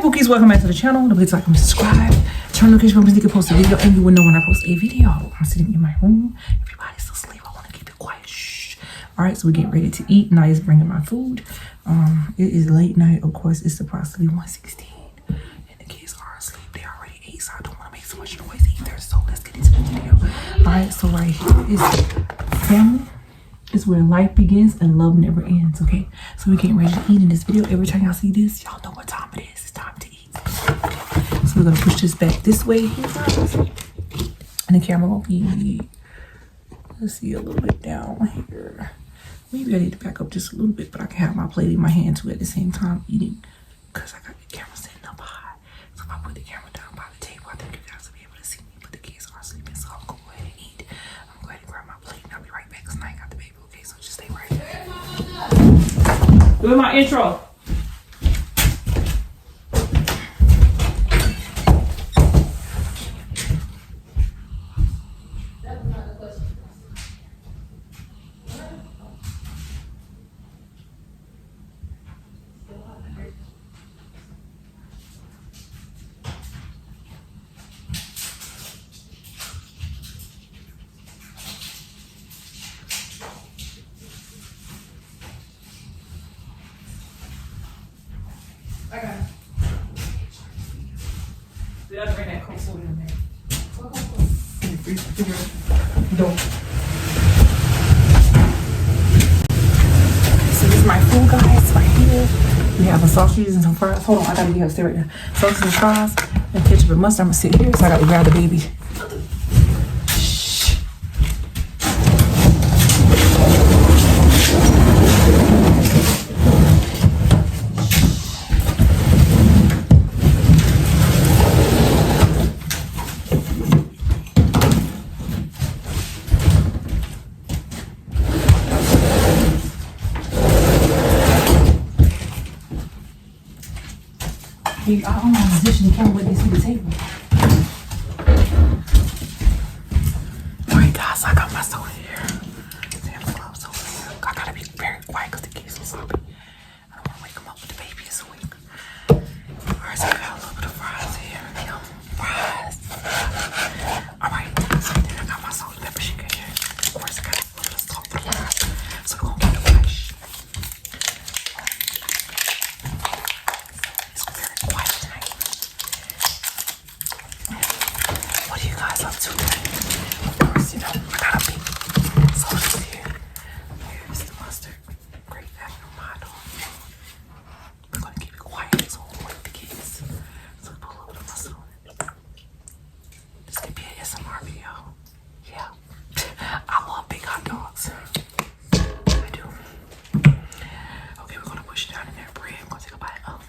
Bookies, welcome back to the channel. Don't forget to like and subscribe. Turn on notification bell so you can post a video and you will know when I post a video. I'm sitting in my room. Everybody's still asleep. I want to keep it quiet. Shh. All right, so we're getting ready to eat. Naya's bringing my food. It is late night. Of course, it's approximately 1:16, and the kids are asleep. They already ate, so I don't want to make so much noise either. So let's get into the video. All right, so right here is family. Is where life begins and love never ends. Okay, so we're getting ready to eat in this video. Every time y'all see this, y'all know what time it is. It's time to eat. Okay. So we're gonna push this back this way here, guys. And the camera won't be, let's see, a little bit down here. Maybe I need to back up just a little bit, but I can have my plate in my hand too at the same time eating, because I got the camera sitting up high. So if I put the camera down by the table, I think you guys will be able to see me, but the kids are sleeping, so I'll go ahead and eat. I'm going to grab my plate and I'll be right back because I ain't got the baby. Okay, so just stay right there. Doing my intro. I got it. Did I bring that cold soda in there? What cold soda? Don't. So this is my food, guys, right here. We have some sausages and some fries. Hold on, I gotta be upstairs right now. Sausages and fries and ketchup and mustard. I'm gonna sit here, so I gotta grab the baby. I don't know the position the camera with this to the table. Alright guys, I got my soda here. Sam's Club soda here. I gotta be very quiet because the kids are sleepy. I don't want to wake them up with the baby is awake. Alright, so I got a little bit of fries here. Yum, fries. Alright, so then I got my salt and pepper shaker here. Of course, I got a little bit of salt for the fries. So we're gonna get the fries. Up to of course, you know, I got a big sauce here. Here's the mustard. Great value on my dog. We're gonna keep it quiet so we'll wake the kids. So we put a little bit of mustard on it. This could be an SMR video. Yeah. I love big hot dogs. I do. Okay, we're gonna push it down in there. Bread. I'm gonna take a bite of.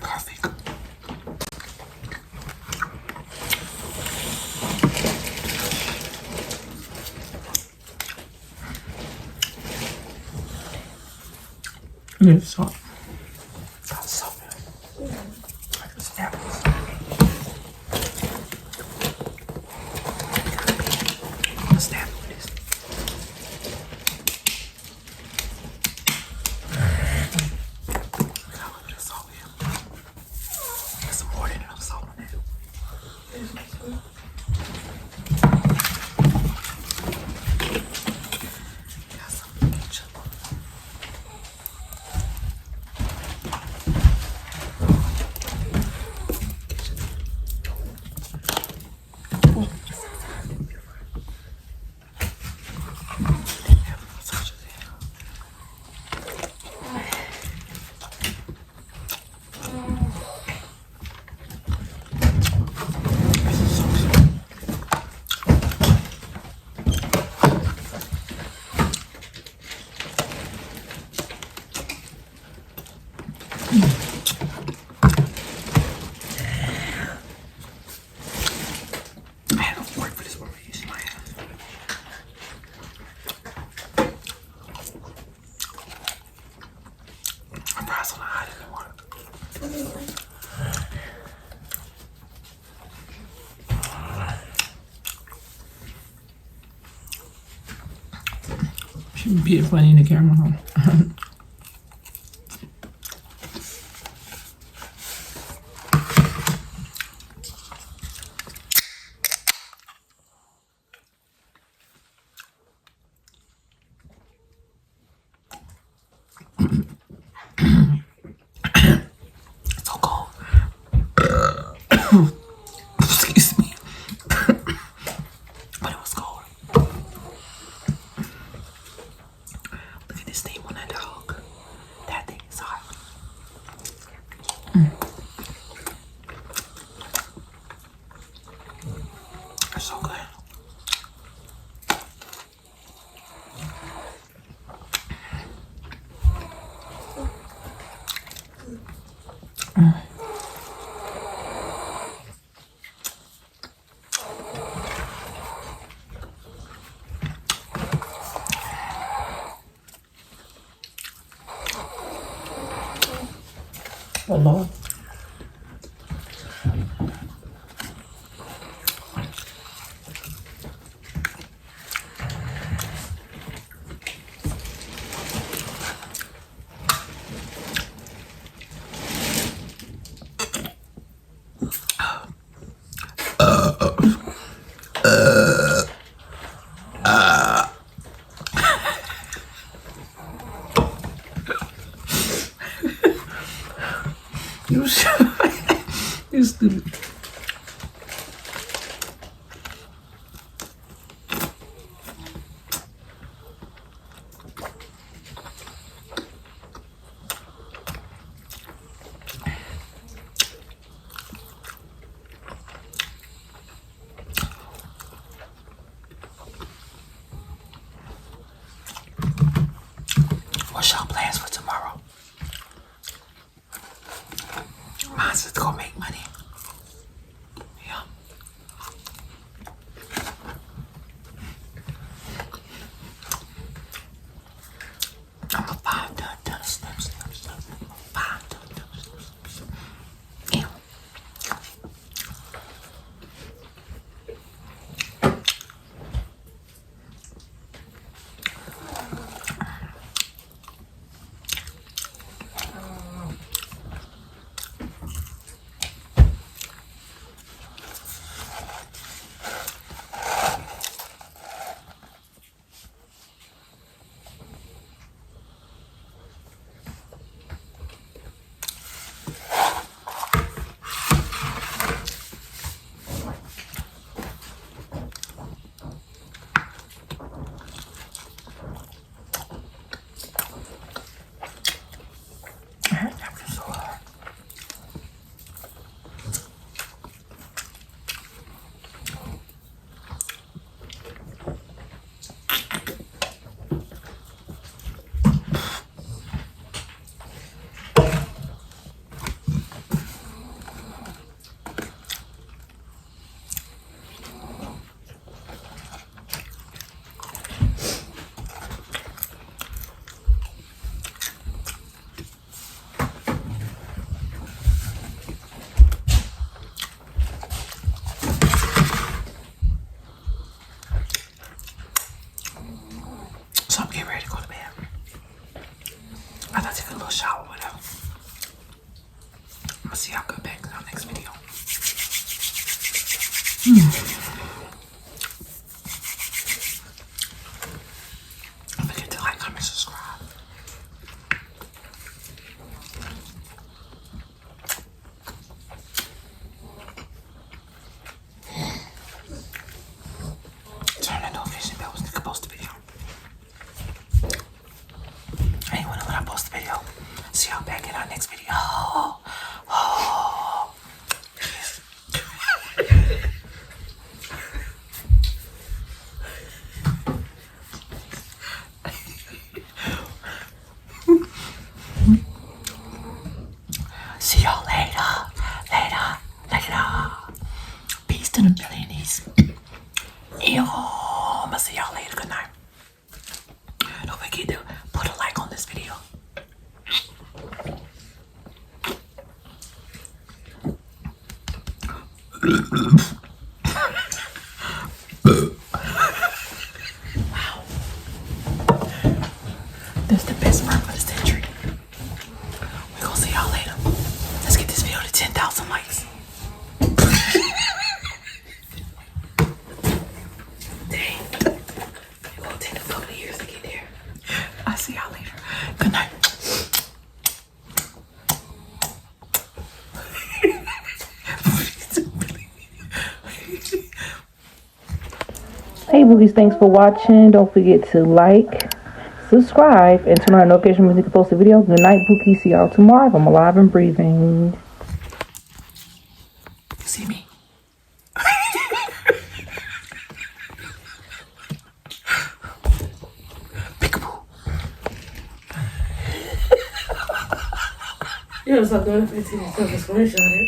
Perfect. It's salt. That's so good. I can snap this. Let's snap with this. Being funny in the camera, huh? It's so cold. Excuse me. But it was cold. Look at this steam on that dog. That thing is hot. It's so good. Oh, Lord. You you stupid. What's your plans for tomorrow? Mine's just to go make money. Yeah. I'm a five done. Five done. Yeah. So I'm getting ready to go to bed. I thought take a little shower, whatever. I'm gonna see y'all come back in our next video. Don't forget to like, comment, subscribe. Turn that notification bell so you can post the video. Anyone know when I post the video? See y'all back in our next video. See y'all later. Peace to the billionaires. Ew. I'm gonna see y'all later. Good night. Don't forget to put a like on this video. Wow. confirmed for the century. We're gonna see y'all later. Let's get this video to 10,000 likes. Dang. It's gonna take a couple of years to get there. I'll see y'all later. Good night. Hey boogies, thanks for watching. Don't forget to like, subscribe, and turn on notifications when we can post a video. Good night, boogie. See y'all tomorrow if I'm alive and breathing. See me. Peekaboo. Yeah, it's not good. It's a screenshot.